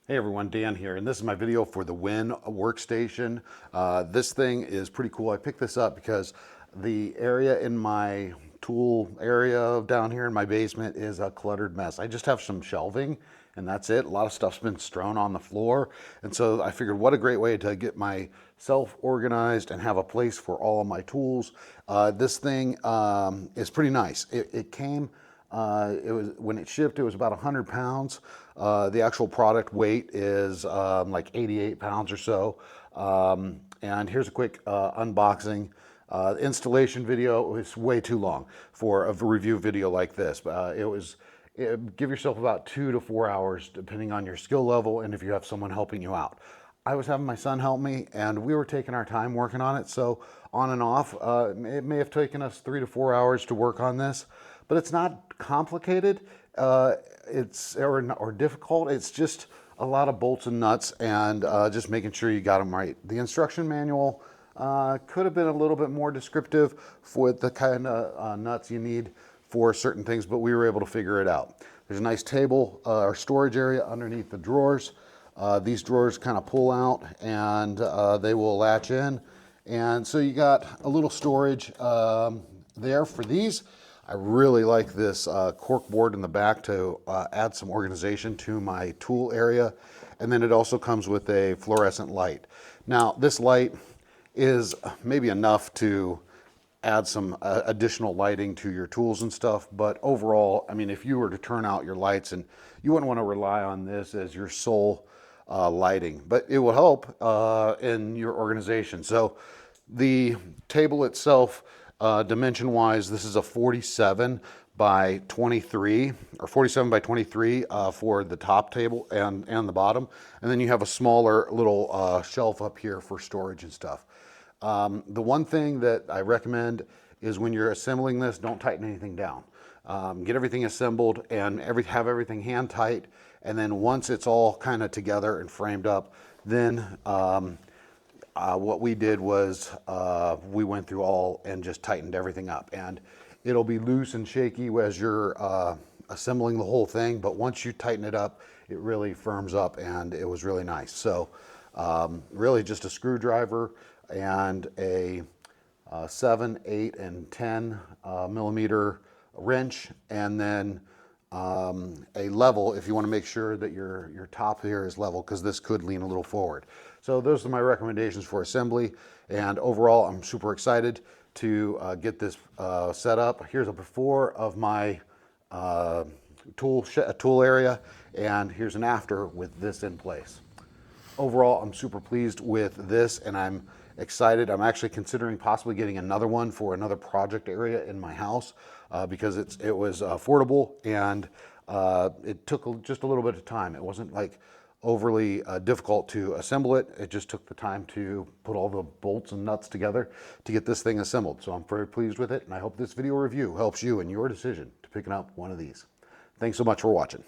Hey everyone, Dan here, and this is my video for the WEN Workstation. This thing is pretty cool. I picked this up because the area in my tool area down here in my basement is a cluttered mess. I just have some shelving and that's it. A lot of stuff's been strewn on the floor, and so I figured what a great way to get myself organized and have a place for all of my tools. This thing is pretty nice. It came it was when it shipped, it was about 100 pounds. The actual product weight is like 88 pounds or so. And here's a quick unboxing. Installation video is way too long for a review video like this. Give yourself about 2 to 4 hours depending on your skill level and if you have someone helping you out. I was having my son help me and we were taking our time working on it, so on and off. It may have taken us 3 to 4 hours to work on this, but it's not complicated or difficult. It's just a lot of bolts and nuts and just making sure you got them right. The instruction manual could have been a little bit more descriptive for the kind of nuts you need for certain things, but we were able to figure it out. There's a nice table or storage area underneath the drawers. These drawers kind of pull out and they will latch in. And so you got a little storage there for these. I really like this cork board in the back to add some organization to my tool area. And then it also comes with a fluorescent light. Now this light is maybe enough to add some additional lighting to your tools and stuff, but overall, I mean, if you were to turn out your lights, and you wouldn't want to rely on this as your sole lighting, but it will help in your organization. So the table itself, dimension wise, this is a 47 by 23 or 47 by 23 for the top table and the bottom, and then you have a smaller little shelf up here for storage and stuff. The one thing that I recommend is when you're assembling this, don't tighten anything down. Get everything assembled and have everything hand tight, and then once it's all kind of together and framed up, then what we did was we went through all and just tightened everything up, and it'll be loose and shaky as you're assembling the whole thing, but once you tighten it up, it really firms up, and it was really nice. So really just a screwdriver and a 7, 8, and 10 millimeter wrench, and then a level if you want to make sure that your top here is level, because this could lean a little forward. So those are my recommendations for assembly, and overall I'm super excited to get this set up. Here's a before of my tool area, and here's an after with this in place. Overall, I'm super pleased with this, and I'm excited. I'm actually considering possibly getting another one for another project area in my house because it was affordable, and it took just a little bit of time. It wasn't like overly difficult to assemble it. It just took the time to put all the bolts and nuts together to get this thing assembled. So I'm very pleased with it, and I hope this video review helps you in your decision to picking up one of these. Thanks so much for watching.